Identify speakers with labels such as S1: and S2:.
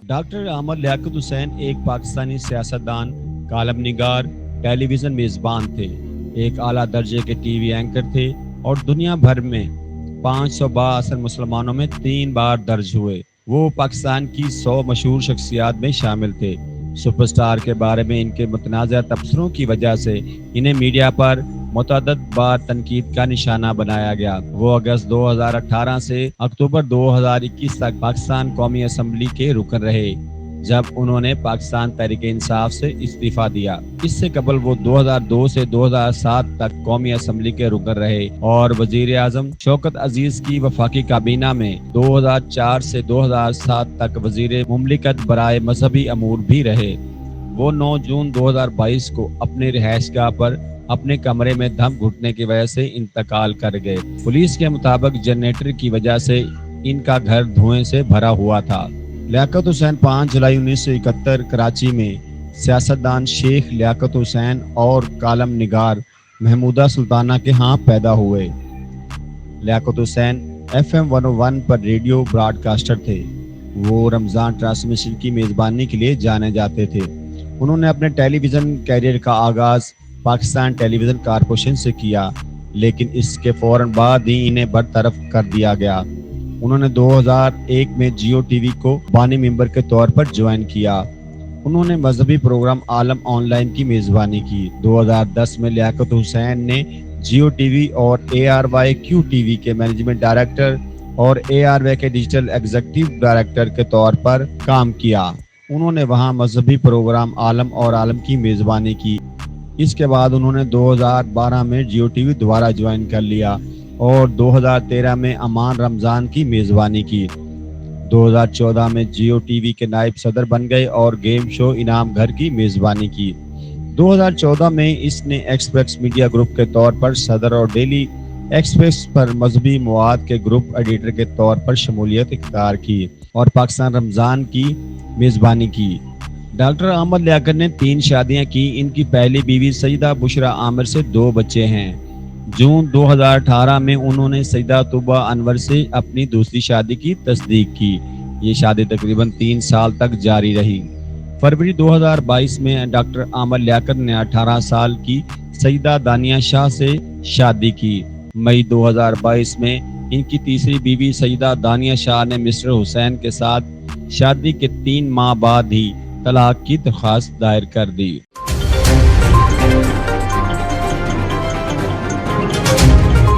S1: Doctor Ahmad لیاقت حسین ایک پاکستانی سیاستدان، column نگار، ٹیلی ویژن میزبان تھے، ایک اعلیٰ درجے کے ٹی وی اینکر تھے اور دنیا بھر میں 500 بااثر مسلمانوں میں 3 بار درج ہوئے۔ وہ پاکستان کی 100 مشہور شخصیات میں شامل تھے۔ سپر سٹار کے بارے میں ان کے متنازع تبصروں کی وجہ سے انہیں میڈیا پر متعدد بار تنقید کا نشانہ بنایا گیا۔ وہ اگست 2018 سے اکتوبر 2021 تک پاکستان قومی اسمبلی کے رکن رہے، جب انہوں نے پاکستان تحریک انصاف سے استعفیٰ دیا۔ اس سے قبل وہ 2002 سے 2007 تک قومی اسمبلی کے رکن رہے اور وزیر اعظم شوکت عزیز کی وفاقی کابینہ میں 2004 سے 2007 تک وزیر مملکت برائے مذہبی امور بھی رہے۔ وہ 9 جون 2022 کو اپنی رہائش گاہ پر اپنے کمرے میں دم گھٹنے کی وجہ سے انتقال کر گئے۔ پولیس کے مطابق جنریٹر کی وجہ سے ان کا گھر دھوئیں سے بھرا ہوا تھا۔ لیاقت حسین 5 جولائی 1971 کراچی میں سیاستدان شیخ لیاقت حسین اور کالم نگار محمودہ سلطانہ کے ہاں پیدا ہوئے۔ لیاقت حسین FM 101 پر ریڈیو براڈ کاسٹر تھے۔ وہ رمضان ٹرانسمیشن کی میزبانی کے لیے جانے جاتے تھے۔ انہوں نے اپنے ٹیلی ویژن کیریئر کا آغاز پاکستان ٹیلی ویژن کارپوریشن سے کیا، لیکن اس کے فوراً بعد ہی انہیں برطرف کر دیا گیا۔ انہوں نے 2001 میں جیو ٹی وی کو بانی ممبر کے طور پر جوائن کیا۔ انہوں نے مذہبی پروگرام عالم آن لائن کی میزبانی کی۔ 2010 میں لیاقت حسین نے جیو ٹی وی اور ARYQ ٹی وی کے مینجمنٹ ڈائریکٹر اور ARY کے ڈیجیٹل ایگزیکٹو ڈائریکٹر کے طور پر کام کیا۔ انہوں نے وہاں مذہبی پروگرام عالم اور عالم کی میزبانی کی۔ اس کے بعد انہوں نے 2012 میں جیو ٹی وی دوبارہ جوائن کر لیا اور 2013 میں امان رمضان کی میزبانی کی۔ 2014 میں جیو ٹی وی کے نائب صدر بن گئے اور گیم شو انعام گھر کی میزبانی کی۔ 2014 میں اس نے ایکسپریس میڈیا گروپ کے طور پر صدر اور ڈیلی ایکسپریس پر مذہبی مواد کے گروپ ایڈیٹر کے طور پر شمولیت اختیار کی اور پاکستان رمضان کی میزبانی کی۔ ڈاکٹر احمد لیاقت نے 3 شادیاں کی۔ ان کی پہلی بیوی سیدہ بشرا عامر سے 2 بچے ہیں۔ جون 2018 میں انہوں نے سیدہ طوبہ انور سے اپنی دوسری شادی کی تصدیق کی۔ یہ شادی تقریباً 3 سال تک جاری رہی۔ فروری 2022 میں ڈاکٹر احمد لیاقت نے 18 سال کی سیدہ دانیہ شاہ سے شادی کی۔ مئی 2022 میں ان کی تیسری بیوی سیدہ دانیہ شاہ نے مسٹر حسین کے ساتھ شادی کے 3 ماہ بعد ہی طلاق کی درخواست دائر کر دی۔